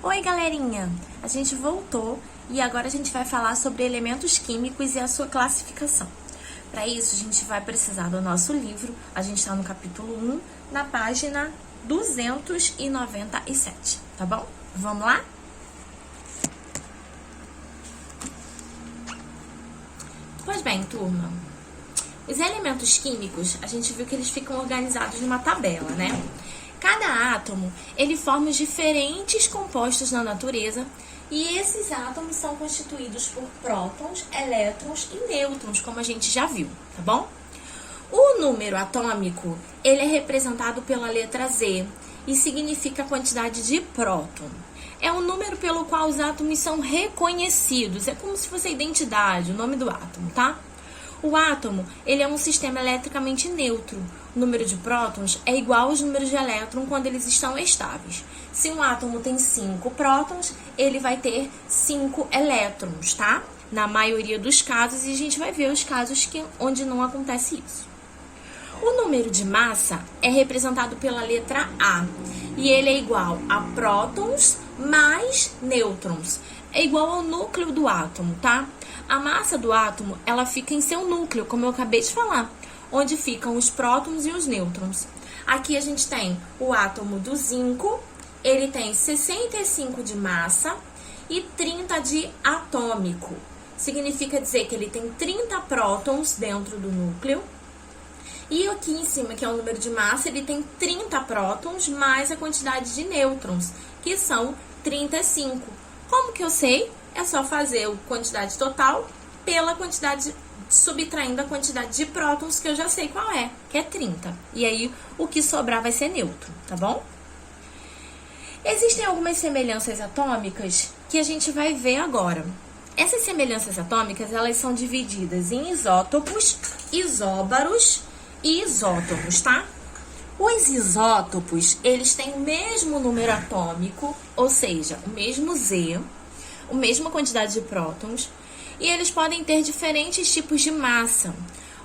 Oi, galerinha! A gente voltou e agora a gente vai falar sobre elementos químicos e a sua classificação. Para isso, a gente vai precisar do nosso livro. A gente está no capítulo 1, na página 297, tá bom? Vamos lá? Pois bem, turma, os elementos químicos, a gente viu que eles ficam organizados numa tabela, né? Cada átomo, ele forma diferentes compostos na natureza e esses átomos são constituídos por prótons, elétrons e nêutrons, como a gente já viu, tá bom? O número atômico, ele é representado pela letra Z e significa a quantidade de próton. É o número pelo qual os átomos são reconhecidos, é como se fosse a identidade, o nome do átomo, tá? O átomo, ele é um sistema eletricamente neutro. O número de prótons é igual aos números de elétrons quando eles estão estáveis. Se um átomo tem 5 prótons, ele vai ter 5 elétrons, tá? Na maioria dos casos, e a gente vai ver os casos onde não acontece isso. O número de massa é representado pela letra A, e ele é igual a prótons mais nêutrons. É igual ao núcleo do átomo, tá? A massa do átomo, ela fica em seu núcleo, como eu acabei de falar, onde ficam os prótons e os nêutrons. Aqui a gente tem o átomo do zinco, ele tem 65 de massa e 30 de atômico. Significa dizer que ele tem 30 prótons dentro do núcleo. E aqui em cima, que é o número de massa, ele tem 30 prótons mais a quantidade de nêutrons, que são 35. Como que eu sei? É só fazer a quantidade total pela quantidade, subtraindo a quantidade de prótons, que eu já sei qual é, que é 30. E aí, o que sobrar vai ser nêutron, tá bom? Existem algumas semelhanças atômicas que a gente vai ver agora. Essas semelhanças atômicas, elas são divididas em isótopos, isóbaros e isótopos, tá? Os isótopos, eles têm o mesmo número atômico, ou seja, o mesmo Z, a mesma quantidade de prótons, e eles podem ter diferentes tipos de massa.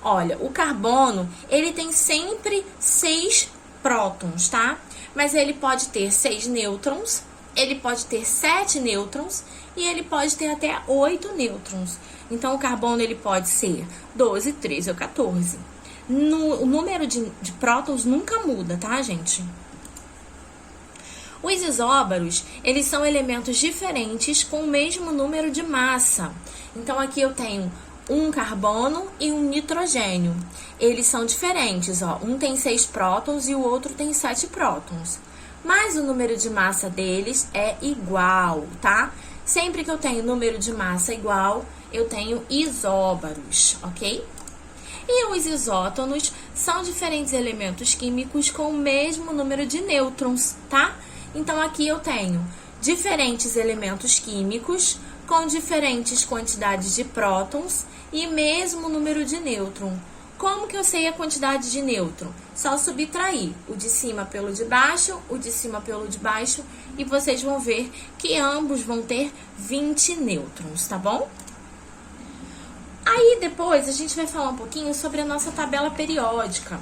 Olha, o carbono, ele tem sempre 6 prótons, tá? Mas ele pode ter 6 nêutrons, ele pode ter 7 nêutrons e ele pode ter até 8 nêutrons. Então, o carbono, ele pode ser 12, 13 ou 14. O número de prótons nunca muda, tá, gente? Os isóbaros, eles são elementos diferentes com o mesmo número de massa. Então, aqui eu tenho um carbono e um nitrogênio. Eles são diferentes, ó. Um tem 6 prótons e o outro tem 7 prótons. Mas o número de massa deles é igual, tá? Sempre que eu tenho número de massa igual, eu tenho isóbaros, ok? E os isótonos são diferentes elementos químicos com o mesmo número de nêutrons, tá? Então, aqui eu tenho diferentes elementos químicos com diferentes quantidades de prótons e mesmo número de nêutron. Como que eu sei a quantidade de nêutron? Só subtrair o de cima pelo de baixo, o de cima pelo de baixo, e vocês vão ver que ambos vão ter 20 nêutrons, tá bom? Aí, depois, a gente vai falar um pouquinho sobre a nossa tabela periódica,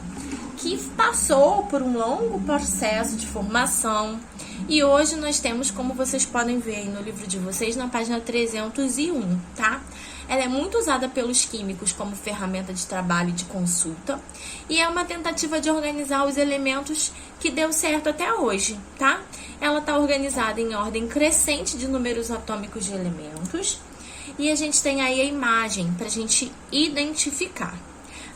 que passou por um longo processo de formação. E hoje nós temos, como vocês podem ver aí no livro de vocês, na página 301, tá? Ela é muito usada pelos químicos como ferramenta de trabalho e de consulta. E é uma tentativa de organizar os elementos que deu certo até hoje, tá? Ela está organizada em ordem crescente de números atômicos de elementos. E a gente tem aí a imagem para a gente identificar.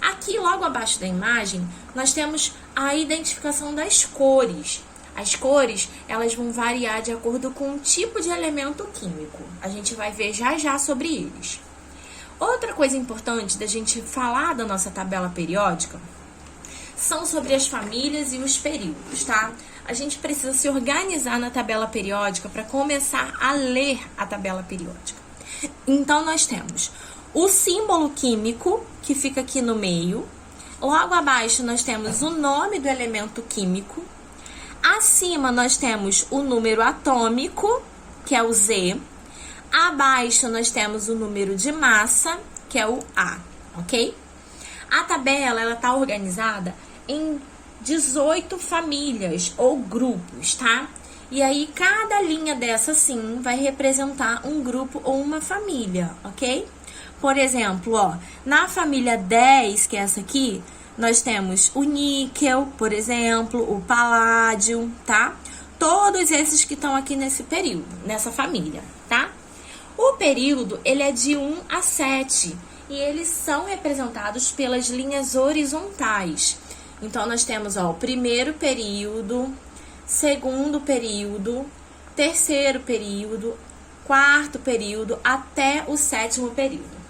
Aqui, logo abaixo da imagem, nós temos a identificação das cores. As cores, elas vão variar de acordo com o tipo de elemento químico. A gente vai ver já já sobre eles. Outra coisa importante da gente falar da nossa tabela periódica são sobre as famílias e os períodos, tá? A gente precisa se organizar na tabela periódica para começar a ler a tabela periódica. Então, nós temos o símbolo químico, que fica aqui no meio. Logo abaixo, nós temos o nome do elemento químico. Acima, nós temos o número atômico, que é o Z. Abaixo, nós temos o número de massa, que é o A, ok? A tabela, ela tá organizada em 18 famílias ou grupos, tá? E aí, cada linha dessa, sim, vai representar um grupo ou uma família, ok? Por exemplo, ó, na família 10, que é essa aqui, nós temos o níquel, por exemplo, o paládio, tá? Todos esses que estão aqui nesse período, nessa família, tá? O período, ele é de 1 a 7 e eles são representados pelas linhas horizontais. Então, nós temos, ó, o primeiro período, segundo período, terceiro período, quarto período, até o sétimo período.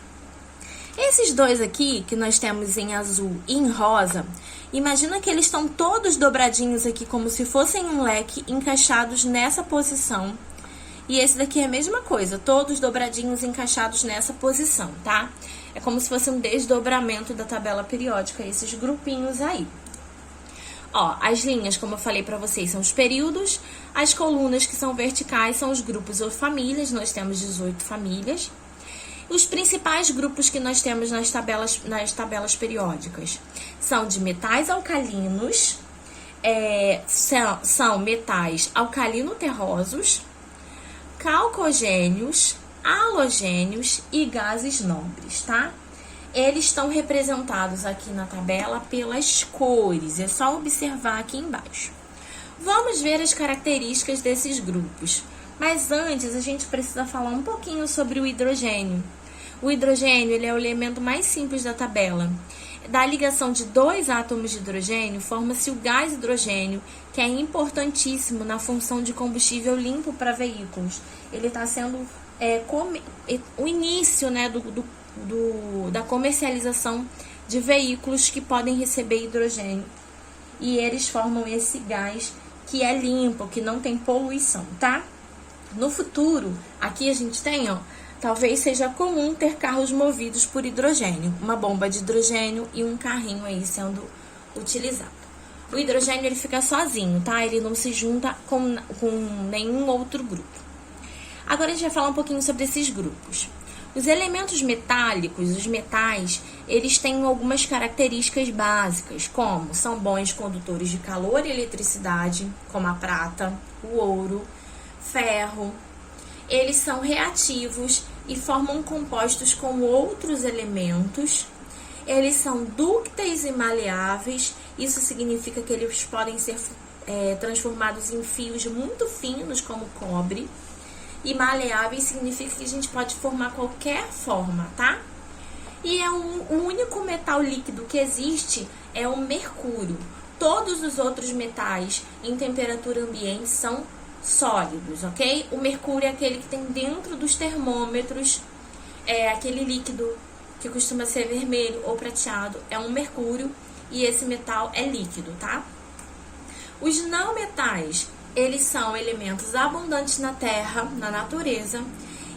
Esses dois aqui, que nós temos em azul e em rosa, imagina que eles estão todos dobradinhos aqui, como se fossem um leque, encaixados nessa posição. E esse daqui é a mesma coisa, todos dobradinhos encaixados nessa posição, tá? É como se fosse um desdobramento da tabela periódica, esses grupinhos aí. Ó, as linhas, como eu falei pra vocês, são os períodos. As colunas, que são verticais, são os grupos ou famílias. Nós temos 18 famílias. Os principais grupos que nós temos nas tabelas periódicas são de metais alcalinos, são metais alcalino-terrosos, calcogênios, halogênios e gases nobres, tá? Eles estão representados aqui na tabela pelas cores, é só observar aqui embaixo. Vamos ver as características desses grupos, mas antes a gente precisa falar um pouquinho sobre o hidrogênio. O hidrogênio, ele é o elemento mais simples da tabela. Da ligação de dois átomos de hidrogênio, forma-se o gás hidrogênio, que é importantíssimo na função de combustível limpo para veículos. Ele está sendo o início, né, da comercialização de veículos que podem receber hidrogênio. E eles formam esse gás que é limpo, que não tem poluição, tá? No futuro, aqui a gente tem, ó, talvez seja comum ter carros movidos por hidrogênio, uma bomba de hidrogênio e um carrinho aí sendo utilizado. O hidrogênio, ele fica sozinho, tá? Ele não se junta com nenhum outro grupo. Agora a gente vai falar um pouquinho sobre esses grupos. Os elementos metálicos, os metais, eles têm algumas características básicas, como são bons condutores de calor e eletricidade, como a prata, o ouro, ferro. Eles são reativos e formam compostos com outros elementos. Eles são dúcteis e maleáveis, isso significa que eles podem ser transformados em fios muito finos, como cobre. E maleáveis significa que a gente pode formar qualquer forma, tá? E o único metal líquido que existe é o mercúrio. Todos os outros metais em temperatura ambiente são sólidos, ok? O mercúrio é aquele que tem dentro dos termômetros, aquele líquido que costuma ser vermelho ou prateado, é um mercúrio e esse metal é líquido, tá? Os não metais, eles são elementos abundantes na Terra, na natureza,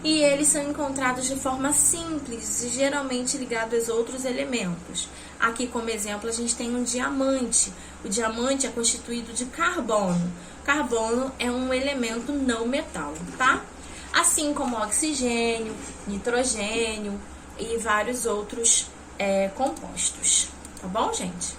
e eles são encontrados de forma simples e geralmente ligados a outros elementos. Aqui, como exemplo, a gente tem um diamante. O diamante é constituído de carbono. Carbono é um elemento não metal, tá? Assim como oxigênio, nitrogênio e vários outros compostos. Tá bom, gente?